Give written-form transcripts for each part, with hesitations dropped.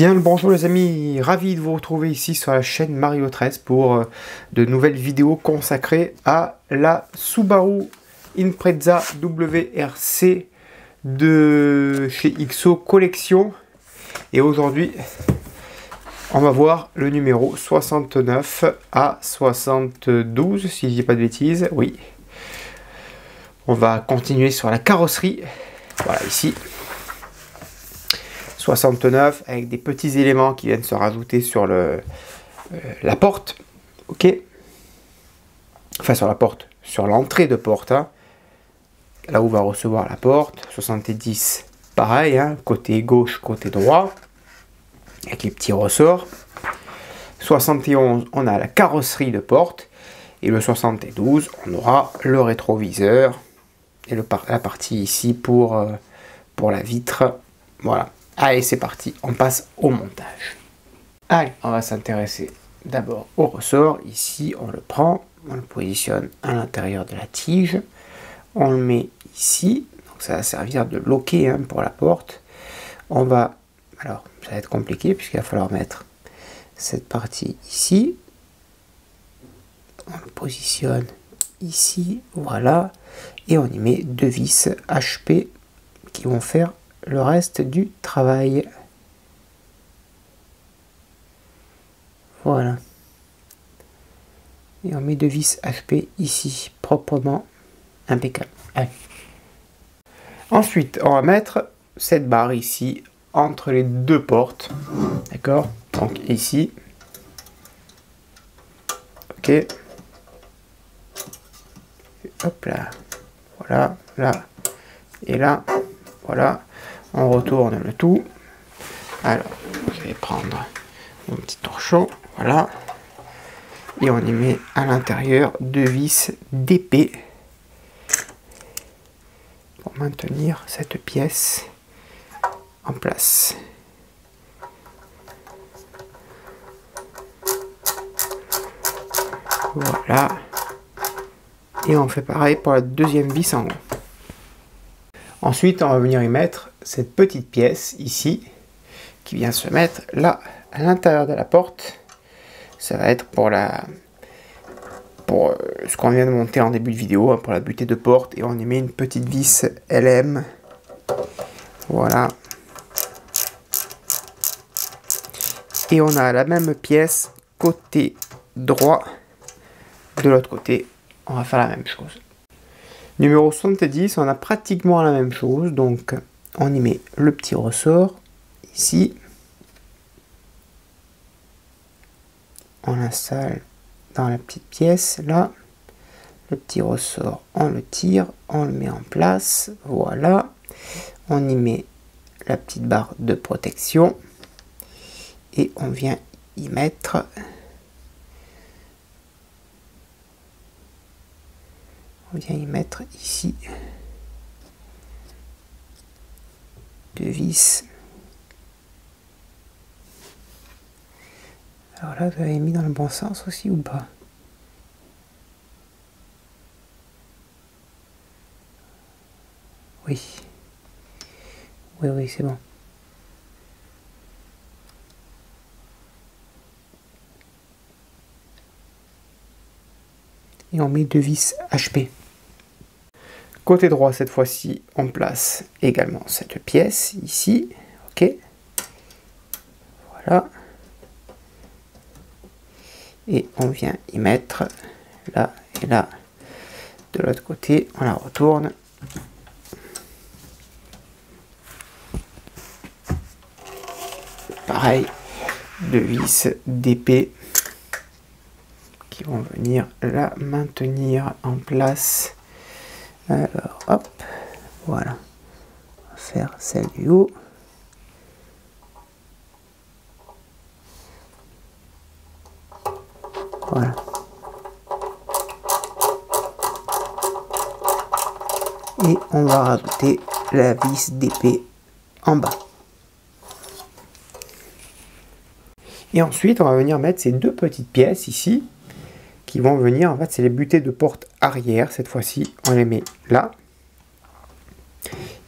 Bien le bonjour les amis, ravi de vous retrouver ici sur la chaîne Mario 13 pour de nouvelles vidéos consacrées à la Subaru Impreza WRC de chez XO Collection. Et aujourd'hui, on va voir le numéro 69 à 72, si je dis pas de bêtises, oui. On va continuer sur la carrosserie, voilà ici. 69 avec des petits éléments qui viennent se rajouter sur la porte, ok, enfin sur la porte, sur l'entrée de porte, hein. Là où va recevoir la porte. 70 pareil, hein, côté gauche, côté droit, avec les petits ressorts. 71 on a la carrosserie de porte, et le 72 on aura le rétroviseur et la partie ici pour la vitre, voilà. Allez, c'est parti, on passe au montage. Allez, on va s'intéresser d'abord au ressort. Ici, on le prend, on le positionne à l'intérieur de la tige. On le met ici, donc ça va servir de loquet, hein, pour la porte. On va, alors ça va être compliqué puisqu'il va falloir mettre cette partie ici. On le positionne ici, voilà. Et on y met deux vis HP qui vont faire le reste du travail. Voilà. Et on met deux vis HP ici, proprement, impeccable. Allez. Ensuite, on va mettre cette barre ici, entre les deux portes. D'accord? Donc ici. Ok. Hop là. Voilà, là. Et là. Voilà. On retourne le tout. Alors, je vais prendre mon petit torchon, voilà, et on y met à l'intérieur deux vis d'épée pour maintenir cette pièce en place. Voilà, et on fait pareil pour la deuxième vis en haut. Ensuite, on va venir y mettre cette petite pièce ici, qui vient se mettre là, à l'intérieur de la porte. Ça va être pour ce qu'on vient de monter en début de vidéo, hein, pour la butée de porte, et on y met une petite vis LM. Voilà. Et on a la même pièce côté droit. De l'autre côté, on va faire la même chose. Numéro 70, on a pratiquement la même chose, donc on y met le petit ressort ici. On l'installe dans la petite pièce, là. Le petit ressort, on le tire, on le met en place, voilà. On y met la petite barre de protection et on vient y mettre ici deux vis. Alors là, vous avez mis dans le bon sens aussi ou pas? Oui. Oui, c'est bon. Et on met deux vis HP. Côté droit, cette fois-ci, on place également cette pièce ici. Ok. Voilà. Et on vient y mettre là et là. De l'autre côté, on la retourne. Pareil, deux vis d'épée qui vont venir la maintenir en place. Alors, hop, voilà. On va faire celle du haut. Voilà. Et on va rajouter la vis d'épée en bas. Et ensuite, on va venir mettre ces deux petites pièces ici, qui vont venir, en fait, c'est les butées de porte arrière. Cette fois-ci, on les met là.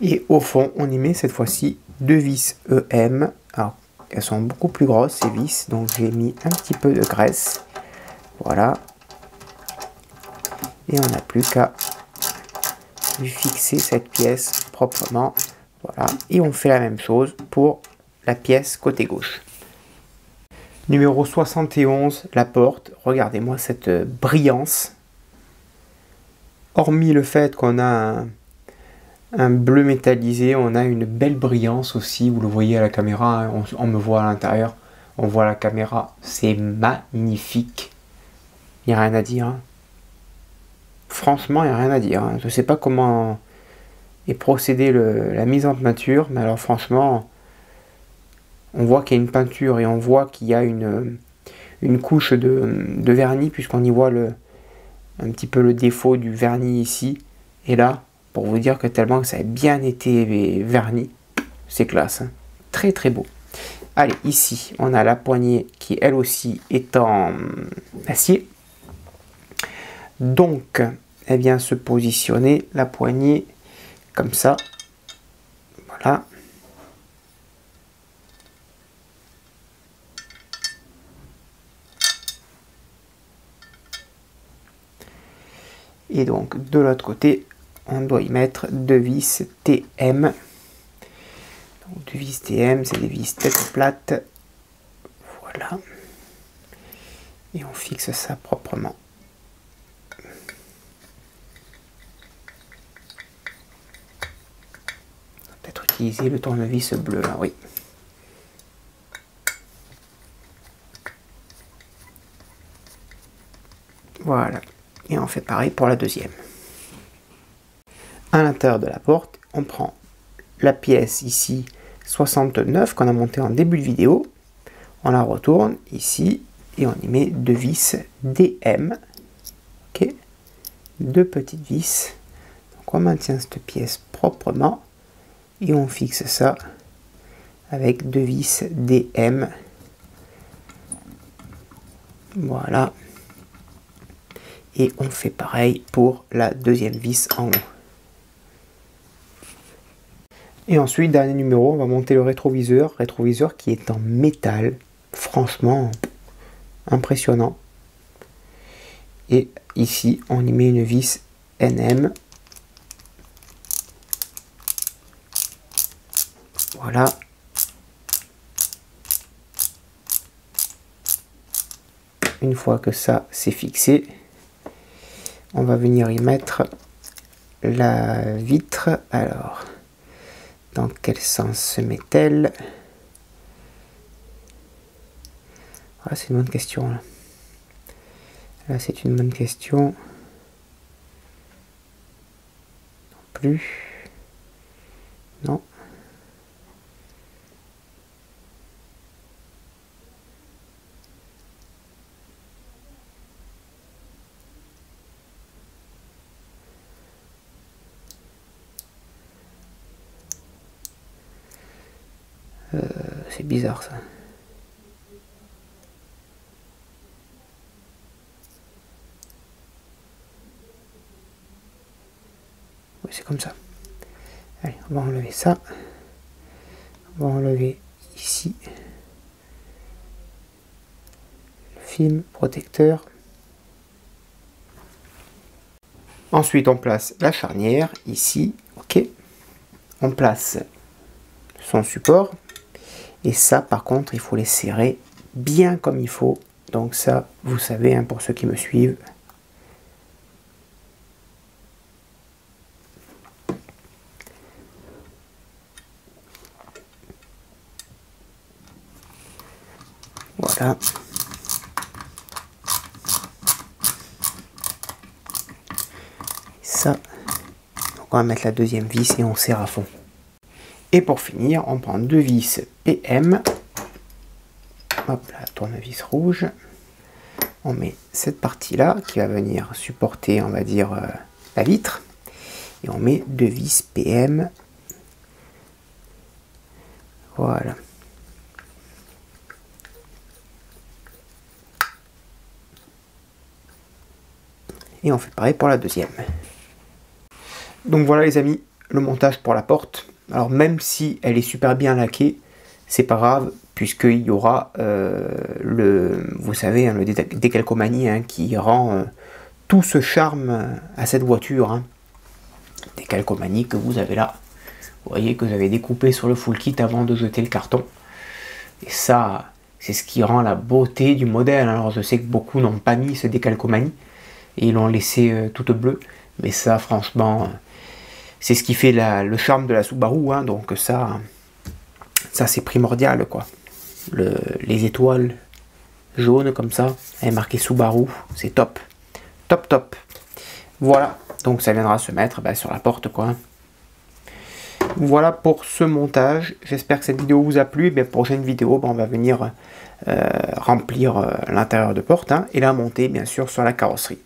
Et au fond, on y met cette fois-ci deux vis EM. Alors, elles sont beaucoup plus grosses ces vis, donc j'ai mis un petit peu de graisse. Voilà. Et on n'a plus qu'à lui fixer cette pièce proprement. Voilà. Et on fait la même chose pour la pièce côté gauche. Numéro 71, la porte. Regardez-moi cette brillance. Hormis le fait qu'on a un bleu métallisé, on a une belle brillance aussi. Vous le voyez à la caméra, hein, on me voit à l'intérieur. On voit la caméra. C'est magnifique. Il n'y a rien à dire. Hein. Franchement, il n'y a rien à dire. Hein. Je ne sais pas comment est procédée la mise en peinture, mais alors franchement, on voit qu'il y a une peinture et on voit qu'il y a une couche de vernis, puisqu'on y voit un petit peu le défaut du vernis ici. Et là, pour vous dire que tellement que ça a bien été verni, c'est classe. Hein. Très très beau. Allez, ici, on a la poignée qui, elle aussi, est en acier. Donc, elle vient se positionner, la poignée, comme ça. Voilà. Et donc, de l'autre côté, on doit y mettre 2 vis TM. Donc, 2 vis TM, c'est des vis tête plate. Voilà. Et on fixe ça proprement. Peut-être utiliser le tournevis bleu, là, oui. Voilà. Et on fait pareil pour la deuxième. À l'intérieur de la porte, on prend la pièce ici 69 qu'on a montée en début de vidéo. On la retourne ici et on y met 2 vis DM. Ok. 2 petites vis. Donc on maintient cette pièce proprement et on fixe ça avec 2 vis DM. Voilà. Et on fait pareil pour la deuxième vis en haut. Et ensuite, dernier numéro, on va monter le rétroviseur qui est en métal. Franchement, impressionnant. Et ici, on y met une vis NM. Voilà. Une fois que ça c'est fixé, on va venir y mettre la vitre. Alors, dans quel sens se met-elle? Ah, c'est une bonne question. Là, c'est une bonne question. Non plus. Non. C'est bizarre ça. Oui, c'est comme ça. Allez, on va enlever ça. On va enlever ici le film protecteur. Ensuite, on place la charnière ici. Ok. On place son support. Et ça, par contre, il faut les serrer bien comme il faut. Donc ça, vous savez, hein, pour ceux qui me suivent. Voilà. Ça. Donc on va mettre la deuxième vis et on serre à fond. Et pour finir, on prend 2 vis PM. Hop là, tournevis rouge. On met cette partie-là qui va venir supporter, on va dire, la vitre. Et on met 2 vis PM. Voilà. Et on fait pareil pour la deuxième. Donc voilà les amis, le montage pour la porte. Alors même si elle est super bien laquée, c'est pas grave, puisqu'il y aura vous savez, hein, le décalcomanie, hein, qui rend tout ce charme à cette voiture. Hein. Décalcomanie que vous avez là. Vous voyez que vous avez découpé sur le full kit avant de jeter le carton. Et ça, c'est ce qui rend la beauté du modèle. Alors je sais que beaucoup n'ont pas mis ce décalcomanie et ils l'ont laissé toute bleue. Mais ça, franchement, c'est ce qui fait le charme de la Subaru. Hein. Donc ça c'est primordial, quoi. Les étoiles jaunes comme ça, et marqué Subaru, c'est top. Top, top. Voilà, donc ça viendra se mettre sur la porte, quoi. Voilà pour ce montage. J'espère que cette vidéo vous a plu. Et prochaine vidéo, on va venir remplir l'intérieur de porte, hein, et la monter, bien sûr, sur la carrosserie.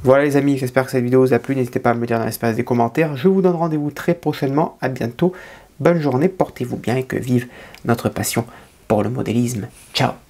Voilà les amis, j'espère que cette vidéo vous a plu. N'hésitez pas à me le dire dans l'espace des commentaires. Je vous donne rendez-vous très prochainement. À bientôt. Bonne journée, portez-vous bien et que vive notre passion pour le modélisme. Ciao.